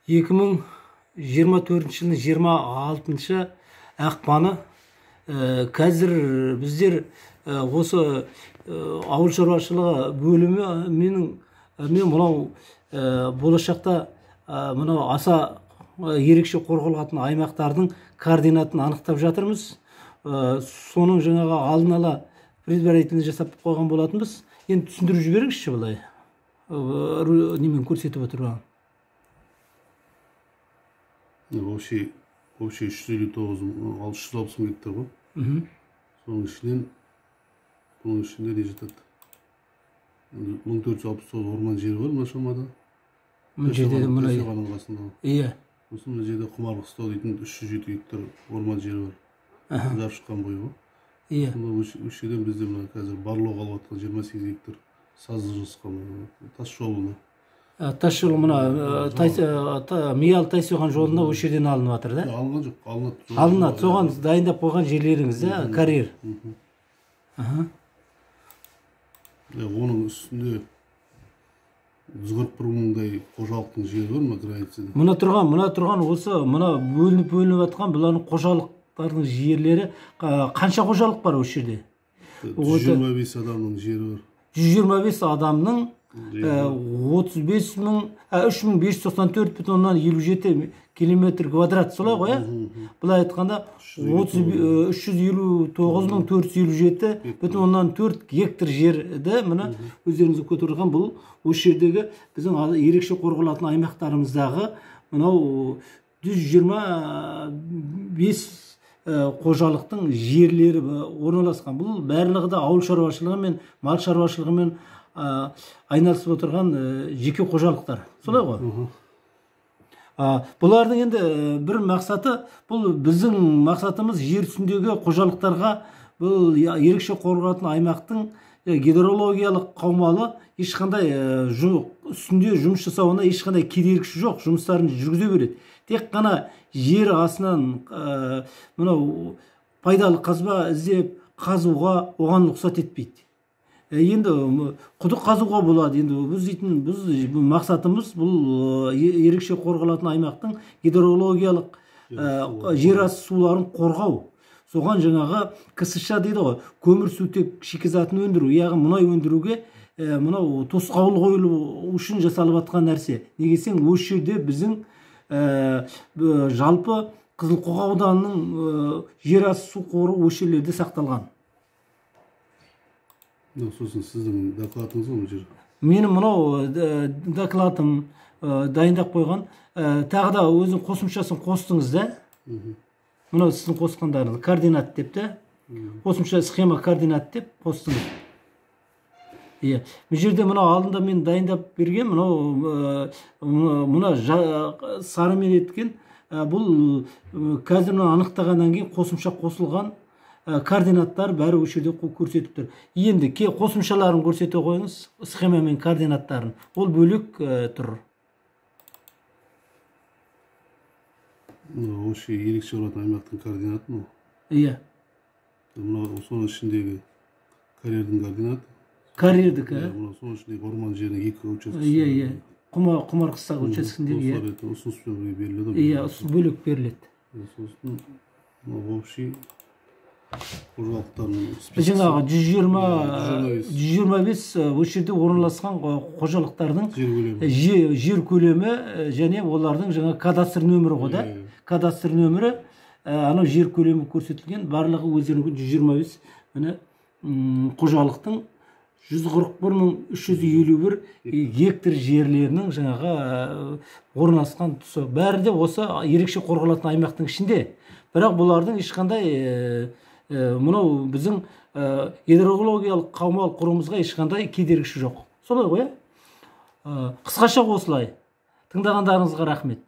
2024 жылдың 26 ақпаны қазір біздер осы ауыл шаруашылығы бөлімі мен мынау болашақта мынау аса ерекше қорғалатын аймақтардың координатын анықтап жатырмыз. Соның жаңағы алдын ала предварительно жасап қойған болатынбыз. Енді түсіндіріп жіберіңізші былай. Немен көрсетіп отырған. Вообще 359 гектар ғой. Соның ішінде не жатады? 1469 орман жері бар мына шамада. Мына жерде мына Иә. Осы мына жерде Құмар қыстау дейтін 307 гектар орман жері бар. Жарып шыққан бойы ғой. Иә. Осы жерден бізде мына қазір барлауға алып жатқан 28 гектар сазы жосқан тас жолына. Тас жол мына Миялы Тайсойған жолына осы жерден алынып жатыр да? Алынған жоқ, алынады. Алынады. Соған дайындап қойған жерлеріңіз да, карьер. Оның үстінде 141 мыңдай қожалықтың жері бар ма границада? Мына тұрған осы мына бөлініп жатқан бұлардың қожалықтардың жерлері қанша қожалық бар осы жерде? 125 адамның жері бар. 125 адамның 3594,57 километр квадрат, солай ғой, Бұлай айтқанда 359,457,4 гектар жерді мына өздеріңіз көтерген бұл осы жердегі біздің ерекше қорғалатын аймақтарымыздағы мынау 125 қожалықтың жерлері орналасқан. Бұл барлығы да ауыл шаруашылығы мен мал шаруашылығымен айналысып отырған жеке қожалықтар. Солай ғой? Бұлардың енді бір мақсаты, бұл біздің мақсатымыз жер үстіндегі қожалықтарға бұл ерекше қорғалатын аймақтың гидрологиялық қаумалы ешқандай үстінде жұмыс жасауына ешқандай кедергісі жоқ, жұмыстарын жүргізе береді. Тек қана жер астынан мынау пайдалы қазба іздеп қазуға оған рұқсат етпейді. Енді құдық қазуға болады. Енді біз мақсатымыз бұл ерекше қорғалатын аймақтың гидрологиялық жер асты суларын қорғау. Соған жаңағы КСШ дейді ғой, көмірсутек шикізатын өндіру, яғни мұнай өндіруге мынау тосқауыл қойылу үшін жасалып жатқан нәрсе. Неге десең, осы жерде біздің жалпы Қызылқоға ауданының жер асты су қоры осы жерлерде сақталған. Сосын сіздің докладыңыз ғой жер? Менің мынау докладым дайындап қойған. Тағы да өзің қосымшасын қостыңыз да? Мынау сіздің қосқандарыңыз координат деп те, қосымша схема координат деп қостыңыз. Бұл жерде мынау алдында мен дайындап берген, мына сарымен еткен, бұл қазір анықтағаннан кейін қосымша қосылған координаттар бәрі осы жерде көрсетіп тұр. Енді қосымшаларын көрсете қойыңыз, схема мен координаттарын. Ол бөлек тұр. Осы ерекше оратын аймақтың координаты ма? Иә. Соның ішіндегі карьердің координаты? Карьердік, Соның ішіндегі орман жерінің екі учаскесі? Иә. Құмар қыстағы учаскесіндегі. Ұсыныспен беріледі? Иә, бөлек беріледі. Сосын общий қожалықтарының жаңағы 125 осы жерде орналасқан қожалықтардың жер көлемі және олардың жаңа кадастр нөмірі ғой да? Кадастр нөмірі, анау жер көлемі көрсетілген, барлығы өздерінің 125 қожалықтың 141,351 гектар жерлерінің жаңағы орналасқан тұсы. Бәрі де осы ерекше қорғалатын аймақтың ішінде. Бірақ бұлардың ешқандай мынау біздің гидрологиялық қаумал құруымызға ешқандай кедергісі жоқ. Солай ғой? Қысқаша осылай. Тыңдағандарыңызға рахмет.